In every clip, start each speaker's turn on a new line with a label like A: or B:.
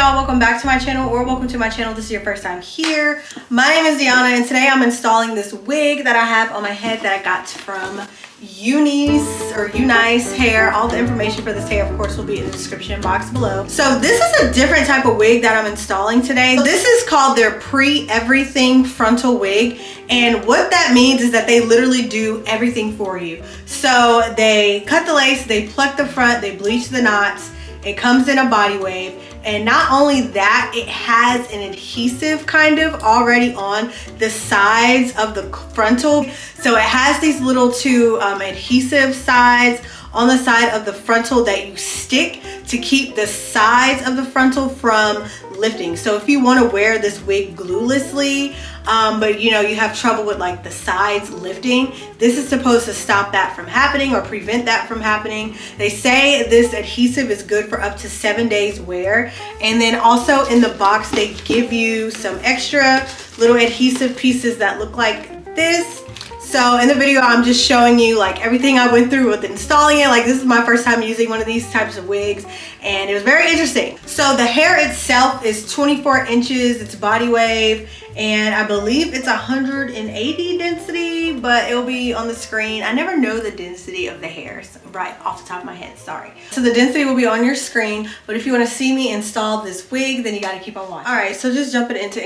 A: y'all, welcome back to my channel, or welcome to my channel. This is your first time here. My name is Deanna, and today I'm installing this wig that I have on my head that I got from Unice or Unice hair. All the information for this hair, of course, will be in the description box below. So this is a different type of wig that I'm installing today. This is called their pre-everything frontal wig, and what that means is that they literally do everything for you. So they cut the lace, they pluck the front, they bleach the knots. It comes in a body wave, and not only that, it has an adhesive kind of already on the sides of the frontal. So it has these little two adhesive sides on the side of the frontal that you stick to keep the sides of the frontal from lifting. So if you want to wear this wig gluelessly, but you know, you have trouble with like the sides lifting, this is supposed to stop that from happening or prevent that from happening. They say this adhesive is good for up to 7 days wear. And then also in the box, they give you some extra little adhesive pieces that look like this. So in the video, I'm just showing you like everything I went through with installing it. Like, this is my first time using one of these types of wigs, and it was very interesting. So the hair itself is 24 inches, it's body wave, and I believe it's 180 density, but it'll be on the screen. I never know the density of the hairs right off the top of my head, sorry. So the density will be on your screen, but if you want to see me install this wig, then you got to keep on watching. All right, so just jumping into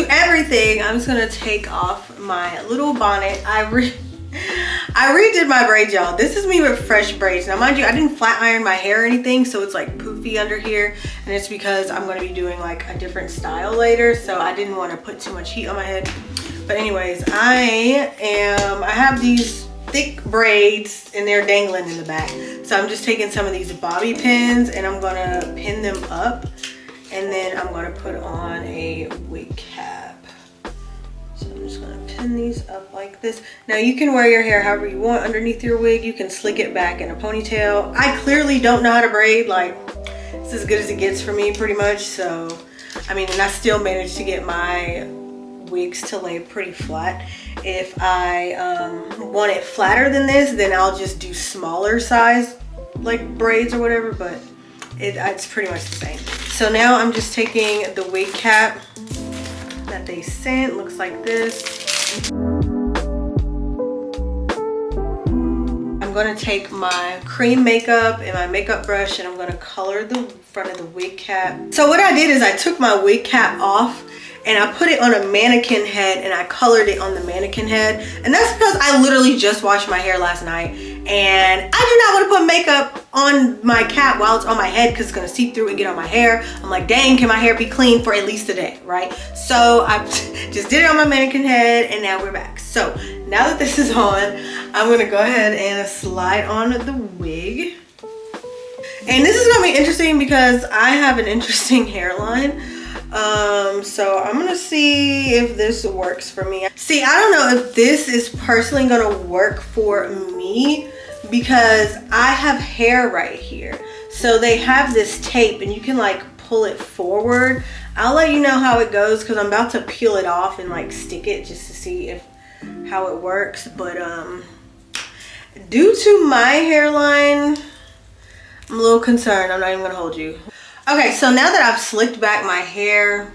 A: everything, I'm just gonna take off my little bonnet. I redid my braids, y'all. This is me with fresh braids. Now mind you, I didn't flat iron my hair or anything, so it's like poofy under here, and it's because I'm gonna be doing like a different style later, so I didn't want to put too much heat on my head. But anyways, I have these thick braids and they're dangling in the back, so I'm just taking some of these bobby pins and I'm gonna pin them up. And then I'm gonna put on a wig cap. So I'm just gonna pin these up like this. Now you can wear your hair however you want underneath your wig. You can slick it back in a ponytail. I clearly don't know how to braid. Like, it's as good as it gets for me pretty much. So, I mean, and I still managed to get my wigs to lay pretty flat. If I want it flatter than this, then I'll just do smaller size like braids or whatever, but it's pretty much the same. So now I'm just taking the wig cap that they sent. Looks like this. I'm gonna take my cream makeup and my makeup brush, and I'm gonna color the front of the wig cap. So what I did is I took my wig cap off and I put it on a mannequin head, and I colored it on the mannequin head. And that's because I literally just washed my hair last night, and I do not want to put makeup on my cap while it's on my head because it's going to seep through and get on my hair. I'm like, dang, can my hair be clean for at least a day, right? So I just did it on my mannequin head, and now we're back. So now that this is on, I'm going to go ahead and slide on the wig. And this is going to be interesting because I have an interesting hairline. So I'm gonna see if this works for me. See, I don't know if this is personally gonna work for me because I have hair right here. So they have this tape and you can like pull it forward. I'll let you know how it goes because I'm about to peel it off and like stick it just to see how it works. But due to my hairline, I'm a little concerned. I'm not even gonna hold you. Okay, so now that I've slicked back my hair,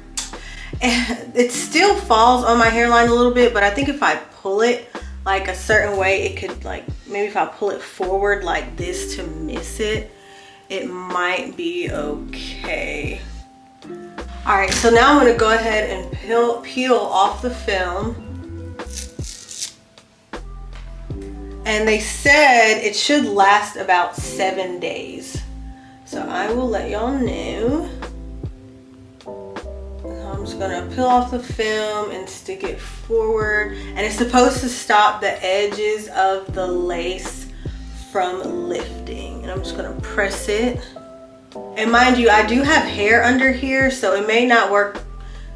A: it still falls on my hairline a little bit, but I think if I pull it like a certain way, it could, like, maybe if I pull it forward like this to miss it, it might be okay. All right, so now I'm gonna go ahead and peel off the film. And they said it should last about 7 days. So I will let y'all know. I'm just gonna peel off the film and stick it forward. And it's supposed to stop the edges of the lace from lifting. And I'm just gonna press it. And mind you, I do have hair under here, so it may not work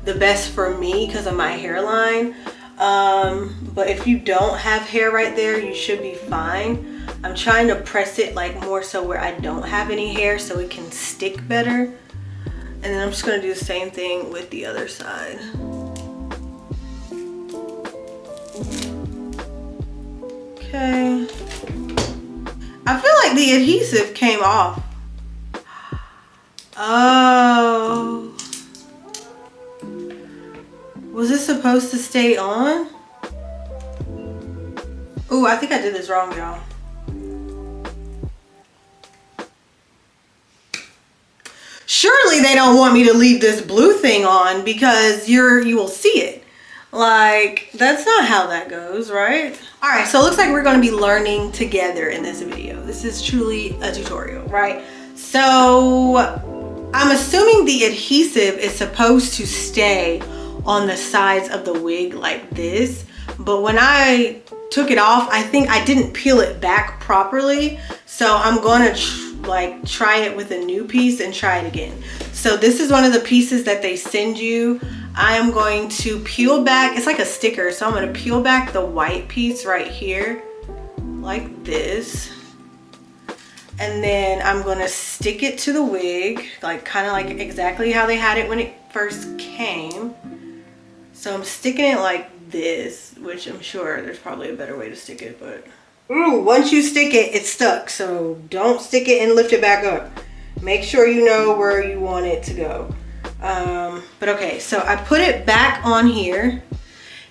A: the best for me because of my hairline. But if you don't have hair right there, you should be fine. I'm trying to press it like more so where I don't have any hair so it can stick better. And then I'm just gonna do the same thing with the other side. Okay. I feel like the adhesive came off. Oh. Was this supposed to stay on? Oh, I think I did this wrong, y'all. Surely they don't want me to leave this blue thing on because you will see it. Like, that's not how that goes, right? All right, so it looks like we're gonna be learning together in this video. This is truly a tutorial, right? So I'm assuming the adhesive is supposed to stay on the sides of the wig like this, but when I took it off, I think I didn't peel it back properly. So I'm gonna try it with a new piece and try it again. So this is one of the pieces that they send you. I am going to peel back, it's like a sticker, so I'm gonna peel back the white piece right here, like this. And then I'm gonna stick it to the wig, kind of like exactly how they had it when it first came. So I'm sticking it like this, which I'm sure there's probably a better way to stick it, but ooh, once you stick it, it's stuck. So don't stick it and lift it back up. Make sure you know where you want it to go. But okay, so I put it back on here,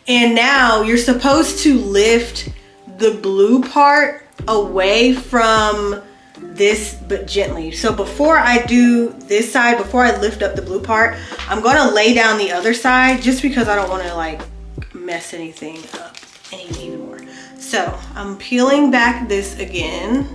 A: and now you're supposed to lift the blue part away from this, but gently. So before I do this side, before I lift up the blue part, I'm gonna lay down the other side just because I don't want to mess anything up even more. So I'm peeling back this again,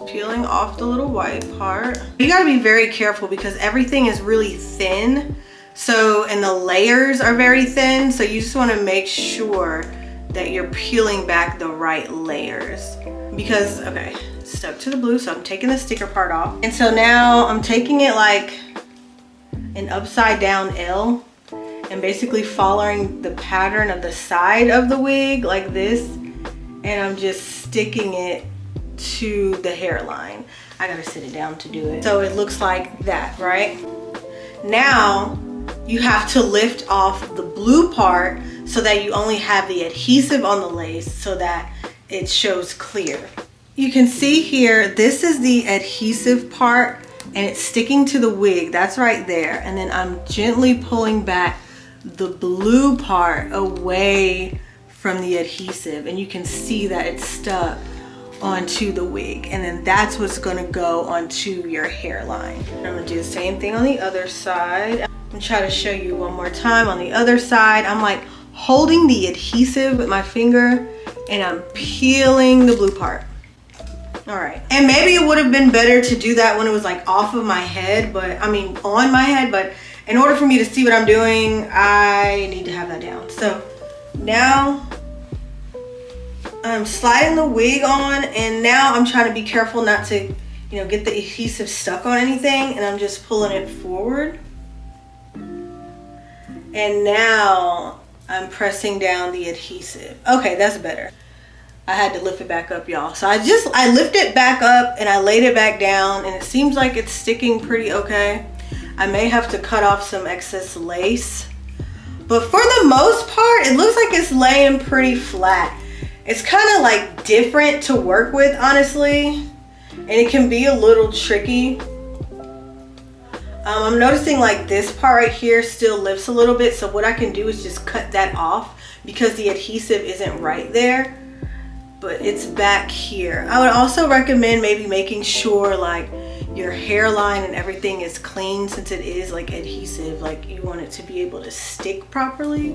A: peeling off the little white part. You got to be very careful because everything is really thin, so, and the layers are very thin, so you just want to make sure that you're peeling back the right layers. Because okay, it's stuck to the blue, so I'm taking the sticker part off, and so now I'm taking it like an upside down L and basically following the pattern of the side of the wig like this, and I'm just sticking it to the hairline. I gotta sit it down to do it. So it looks like that, right? Now you have to lift off the blue part so that you only have the adhesive on the lace so that it shows clear. You can see here, this is the adhesive part and it's sticking to the wig. That's right there. And then I'm gently pulling back the blue part away from the adhesive, and you can see that it's stuck onto the wig, and then that's what's gonna go onto your hairline. I'm gonna do the same thing on the other side. I'm gonna try to show you one more time on the other side. I'm like holding the adhesive with my finger and I'm peeling the blue part. All right, and maybe it would have been better to do that when it was like off of my head, but I mean on my head, but in order for me to see what I'm doing, I need to have that down. So now I'm sliding the wig on, and now I'm trying to be careful not to, get the adhesive stuck on anything, and I'm just pulling it forward. And now I'm pressing down the adhesive. Okay, that's better. I had to lift it back up, y'all. So I lift it back up and I laid it back down, and it seems like it's sticking pretty okay. I may have to cut off some excess lace, but for the most part, it looks like it's laying pretty flat. It's kind of like different to work with, honestly, and it can be a little tricky. I'm noticing like this part right here still lifts a little bit, so what I can do is just cut that off because the adhesive isn't right there, but it's back here. I would also recommend maybe making sure like your hairline and everything is clean, since it is like adhesive, like you want it to be able to stick properly.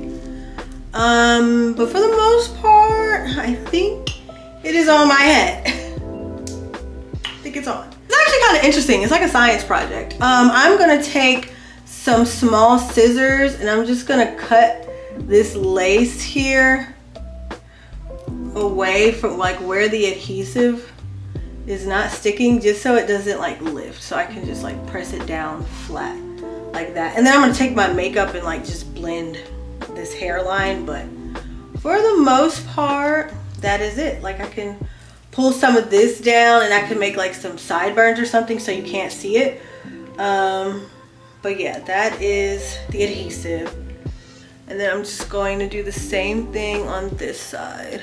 A: But for the most part, I think it is on my head. I think it's on. It's actually kind of interesting. It's like a science project. I'm gonna take some small scissors and I'm just gonna cut this lace here away from like where the adhesive is not sticking, just so it doesn't like lift. So I can just like press it down flat like that. And then I'm gonna take my makeup and like just blend this hairline, but for the most part, that is it. Like I can pull some of this down and I can make like some sideburns or something so you can't see it. But yeah, that is the adhesive. And then I'm just going to do the same thing on this side.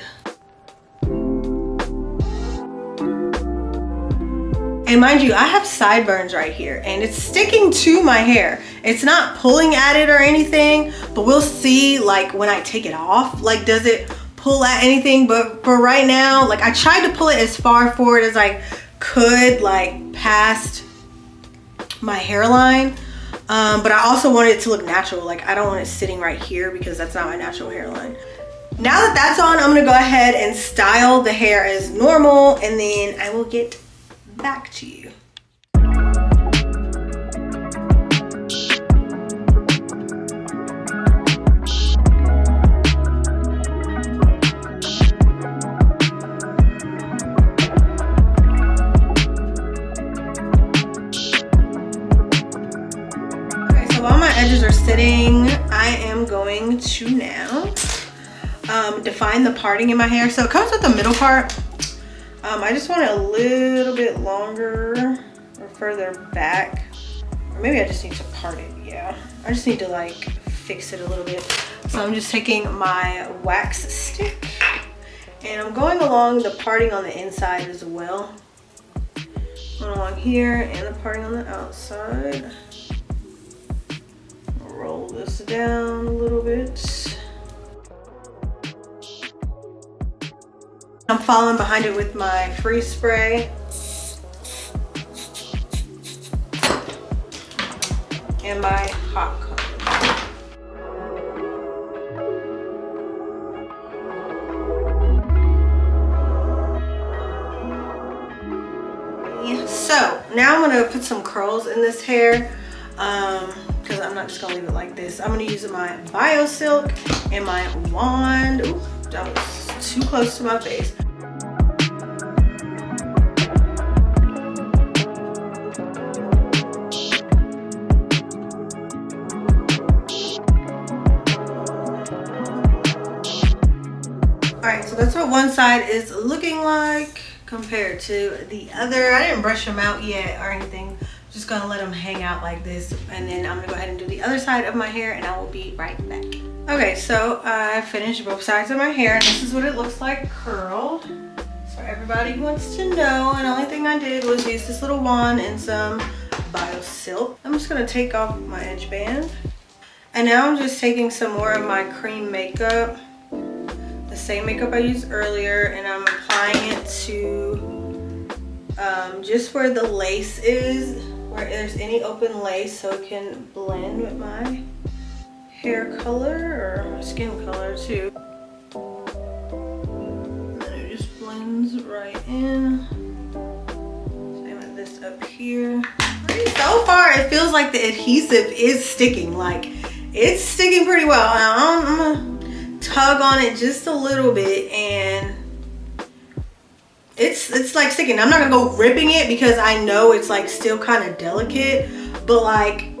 A: And mind you, I have sideburns right here and it's sticking to my hair. It's not pulling at it or anything, but we'll see like when I take it off, like does it pull at anything? But for right now, like I tried to pull it as far forward as I could, like past my hairline. But I also wanted it to look natural. Like I don't want it sitting right here because that's not my natural hairline. Now that that's on, I'm gonna go ahead and style the hair as normal and then I will get back to you. Okay, so while my edges are sitting, I am going to now define the parting in my hair. So it comes with the middle part. I just want it a little bit longer or further back, or maybe I just need to part it. Yeah, I just need to like fix it a little bit. So I'm just taking my wax stick and I'm going along the parting on the inside as well. Going along here and the parting on the outside. Roll this down a little bit. I'm following behind it with my freeze spray. And my hot comb. So now I'm gonna put some curls in this hair because I'm not just gonna leave it like this. I'm gonna use my Bio Silk and my wand. Ooh, that was too close to my face. Alright, so that's what one side is looking like compared to the other. I didn't brush them out yet or anything. Just gonna let them hang out like this, and then I'm gonna go ahead and do the other side of my hair and I will be right back. Okay, so I finished both sides of my hair and this is what it looks like curled. So everybody who wants to know, and the only thing I did was use this little wand and some Bio Silk. I'm just gonna take off my edge band. And now I'm just taking some more of my cream makeup, the same makeup I used earlier, and I'm applying it to just where the lace is, where there's any open lace, so it can blend with my hair color or my skin color too. And then it just blends right in. Same with this up here. So far it feels like the adhesive is sticking, like it's sticking pretty well. Now I'm gonna tug on it just a little bit and it's like sticking. I'm not gonna go ripping it because I know it's like still kind of delicate, but like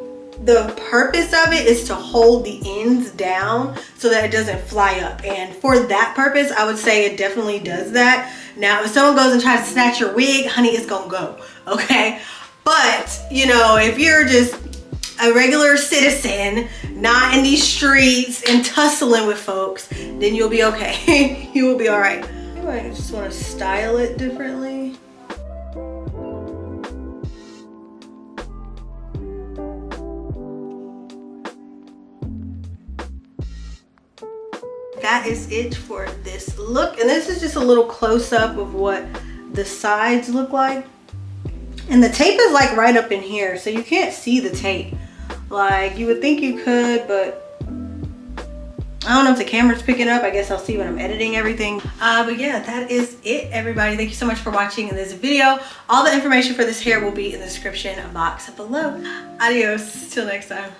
A: the purpose of it is to hold the ends down so that it doesn't fly up, and for that purpose I would say it definitely does that. Now if someone goes and tries to snatch your wig, honey, it's gonna go, okay? But you know, if you're just a regular citizen, not in these streets and tussling with folks, then you'll be okay. You will be all right. I just want to style it differently. That is it for this look, and this is just a little close-up of what the sides look like. And the tape is like right up in here, so you can't see the tape. Like you would think you could, but I don't know if the camera's picking up. I guess I'll see when I'm editing everything. But yeah, that is it, everybody. Thank you so much for watching this video. All the information for this hair will be in the description box below. Adios, till next time.